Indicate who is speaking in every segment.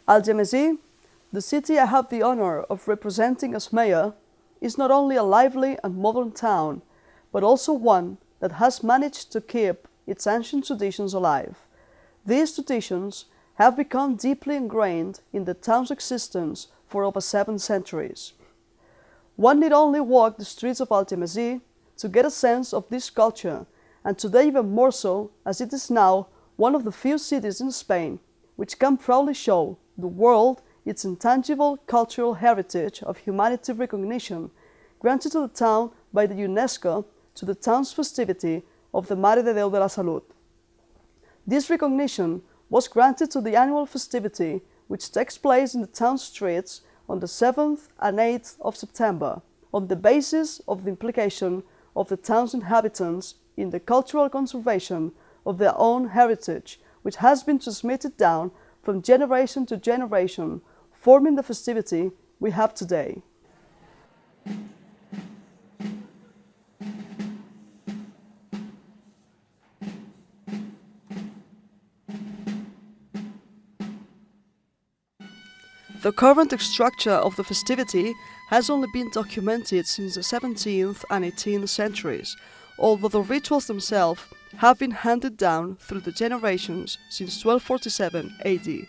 Speaker 1: Algemesí, the city I have the honor of representing as mayor, is not only a lively and modern town, but also one that has managed to keep its ancient traditions alive. These traditions have become deeply ingrained in the town's existence for over 7 centuries. One need only walk the streets of Algemesí to get a sense of this culture, and today even more so, as it is now one of the few cities in Spain which can proudly show the world its intangible cultural heritage of humanity recognition granted to the town by the UNESCO to the town's festivity of the Mare de Déu de la Salut. This recognition was granted to the annual festivity which takes place in the town streets on the 7th and 8th of September on the basis of the implication of the town's inhabitants in the cultural conservation of their own heritage, which has been transmitted down from generation to generation, forming the festivity we have today. The current structure of the festivity has only been documented since the 17th and 18th centuries, although the rituals themselves have been handed down through the generations since 1247 AD.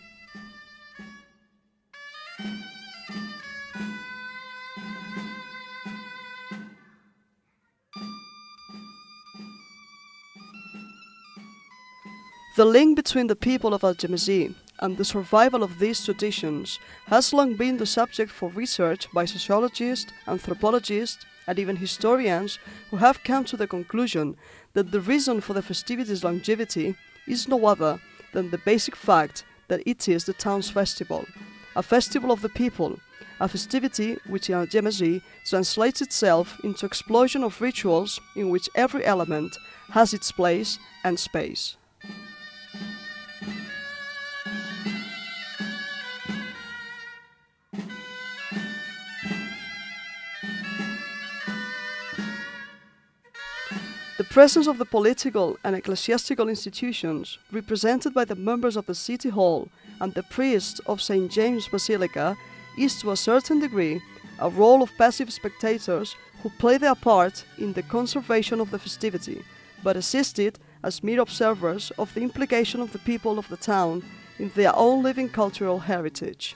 Speaker 1: The link between the people of Algemesí and the survival of these traditions has long been the subject for research by sociologists, anthropologists, and even historians who have come to the conclusion that the reason for the festivity's longevity is no other than the basic fact that it is the town's festival, a festival of the people, a festivity which in Algemesí translates itself into explosion of rituals in which every element has its place and space. The presence of the political and ecclesiastical institutions, represented by the members of the City Hall and the priests of St. James Basilica, is to a certain degree a role of passive spectators who play their part in the conservation of the festivity, but assisted as mere observers of the implication of the people of the town in their own living cultural heritage.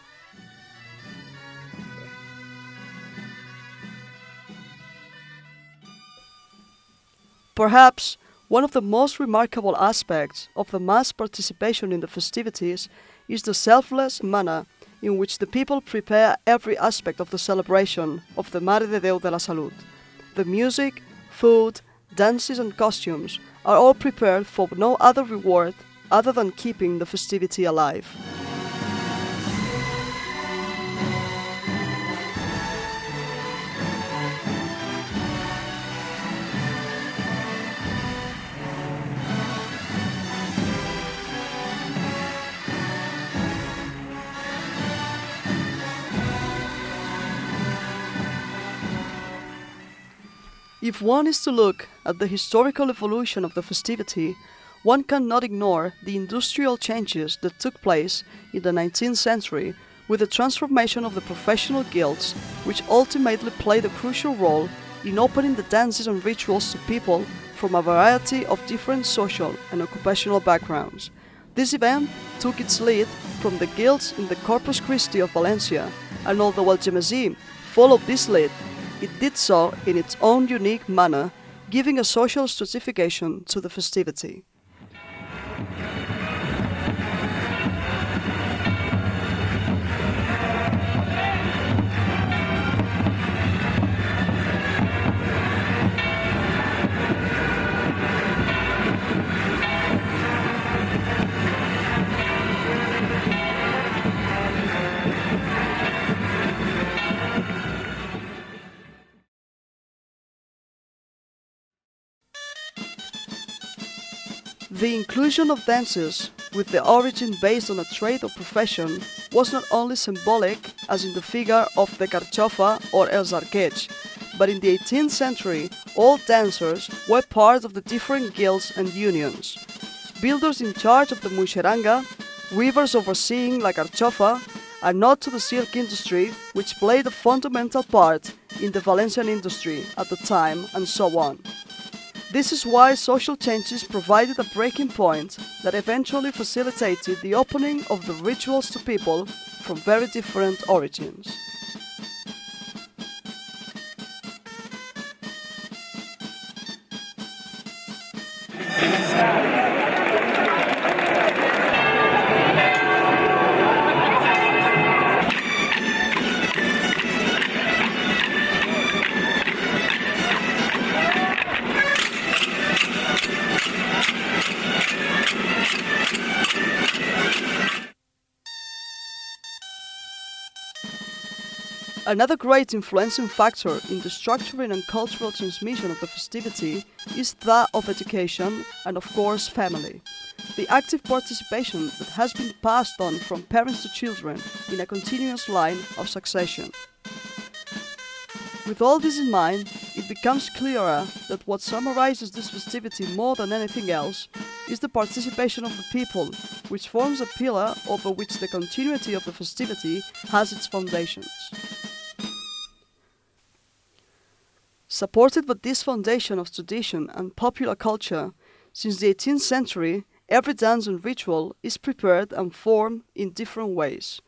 Speaker 1: Perhaps one of the most remarkable aspects of the mass participation in the festivities is the selfless manner in which the people prepare every aspect of the celebration of the Mare de Déu de la Salut. The music, food, dances and costumes are all prepared for no other reward other than keeping the festivity alive. If one is to look at the historical evolution of the festivity, one cannot ignore the industrial changes that took place in the 19th century with the transformation of the professional guilds, which ultimately played a crucial role in opening the dances and rituals to people from a variety of different social and occupational backgrounds. This event took its lead from the guilds in the Corpus Christi of Valencia, and although Algemesí followed this lead, it did so in its own unique manner, giving a social stratification to the festivity. The inclusion of dances with the origin based on a trade or profession was not only symbolic, as in the figure of the carchofa or el zarquech, but in the 18th century all dancers were part of the different guilds and unions. Builders in charge of the muixeranga, weavers overseeing la carchofa, a nod to the silk industry, which played a fundamental part in the Valencian industry at the time, and so on. This is why social changes provided a breaking point that eventually facilitated the opening of the rituals to people from very different origins. Another great influencing factor in the structuring and cultural transmission of the festivity is that of education and, of course, family. The active participation that has been passed on from parents to children in a continuous line of succession. With all this in mind, it becomes clearer that what summarizes this festivity more than anything else is the participation of the people, which forms a pillar over which the continuity of the festivity has its foundations. Supported by this foundation of tradition and popular culture, since the 18th century, every dance and ritual is prepared and formed in different ways,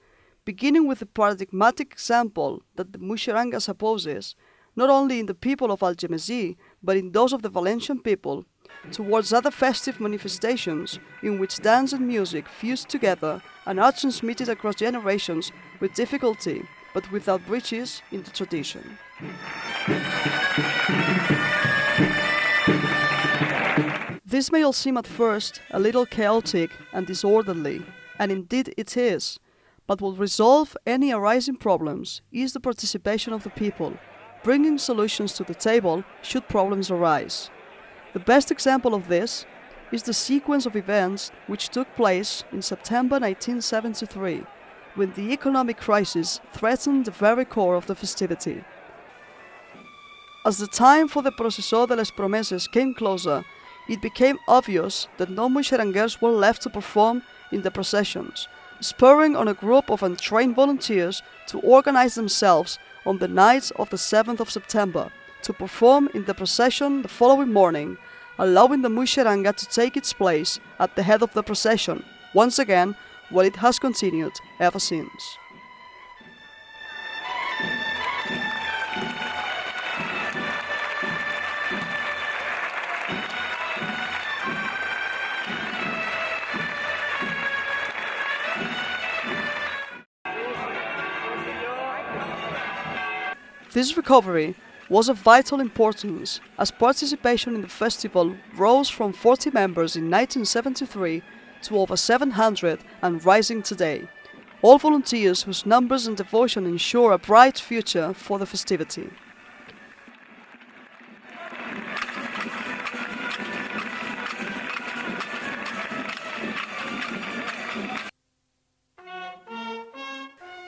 Speaker 1: beginning with the paradigmatic example that the Muixeranga supposes, not only in the people of Algemesí, but in those of the Valencian people, towards other festive manifestations in which dance and music fuse together and are transmitted across generations with difficulty, but without breaches in the tradition. This may all seem at first a little chaotic and disorderly, and indeed it is, but what will resolve any arising problems is the participation of the people, bringing solutions to the table should problems arise. The best example of this is the sequence of events which took place in September 1973, when the economic crisis threatened the very core of the festivity. As the time for the Processó de les Promeses came closer, it became obvious that no Muixeranguers were left to perform in the processions, spurring on a group of untrained volunteers to organize themselves on the night of the 7th of September to perform in the procession the following morning, allowing the Muixeranga to take its place at the head of the procession, once again, where it has continued ever since. This recovery was of vital importance as participation in the festival rose from 40 members in 1973 to over 700 and rising today, all volunteers whose numbers and devotion ensure a bright future for the festivity.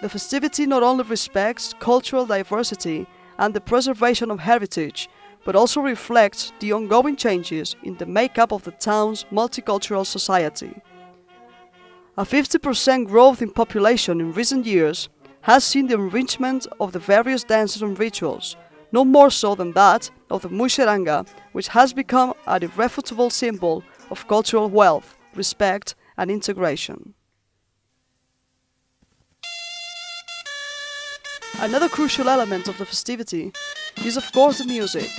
Speaker 1: The festivity not only respects cultural diversity and the preservation of heritage, but also reflects the ongoing changes in the makeup of the town's multicultural society. A 50% growth in population in recent years has seen the enrichment of the various dances and rituals, no more so than that of the Muixeranga, which has become an irrefutable symbol of cultural wealth, respect and integration. Another crucial element of the festivity is of course the music.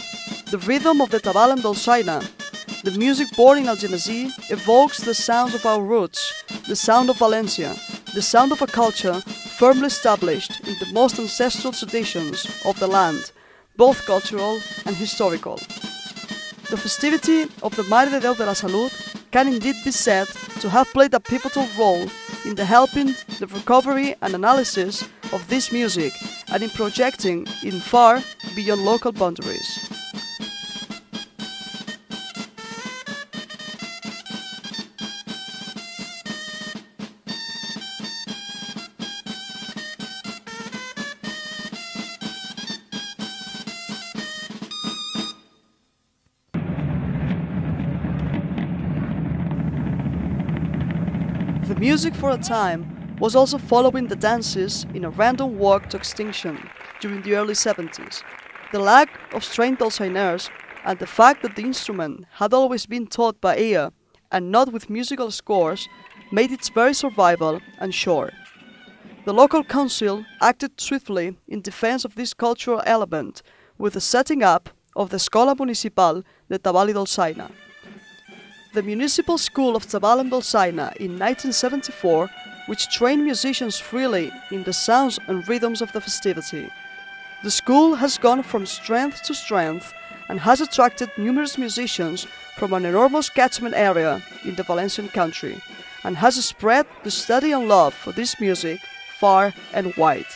Speaker 1: The rhythm of the tabal and dolçaina, the music born in Algemesí, evokes the sounds of our roots, the sound of Valencia, the sound of a culture firmly established in the most ancestral traditions of the land, both cultural and historical. The festivity of the Mare de Déu de la Salut can indeed be said to have played a pivotal role in helping the recovery and analysis of this music and in projecting it far beyond local boundaries. The music for a time was also following the dances in a random walk to extinction during the early 70s. The lack of trained dulcineers and the fact that the instrument had always been taught by ear and not with musical scores made its very survival unsure. The local council acted swiftly in defense of this cultural element with the setting up of the Escola Municipal de Tabal y Dolçaina. The Municipal School of Tabal and Dolçaina in 1974, which trained musicians freely in the sounds and rhythms of the festivity. The school has gone from strength to strength and has attracted numerous musicians from an enormous catchment area in the Valencian country, and has spread the study and love for this music far and wide.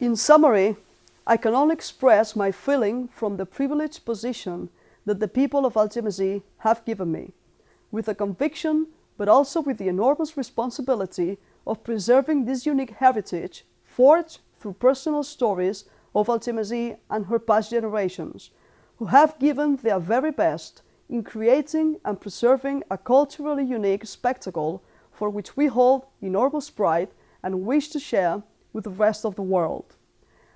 Speaker 1: In summary, I can only express my feeling from the privileged position that the people of Algemesí have given me, with a conviction but also with the enormous responsibility of preserving this unique heritage forged through personal stories of Algemesí and her past generations, who have given their very best in creating and preserving a culturally unique spectacle for which we hold enormous pride and wish to share with the rest of the world.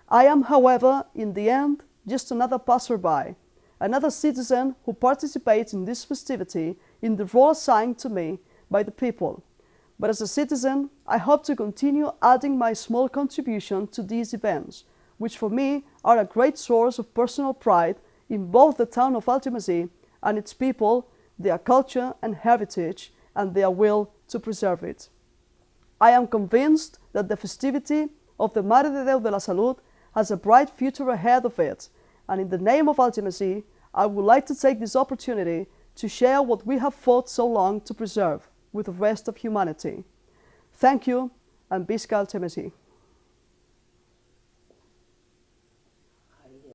Speaker 1: I am, however, in the end, just another passerby, another citizen who participates in this festivity in the role assigned to me by the people. But as a citizen, I hope to continue adding my small contribution to these events, which for me are a great source of personal pride in both the town of Algemesí and its people, their culture and heritage, and their will to preserve it. I am convinced that the festivity of the Mare de Déu de la Salut has a bright future ahead of it, and in the name of Algemesí, I would like to take this opportunity to share what we have fought so long to preserve with the rest of humanity. Thank you, and Visca Algemesí.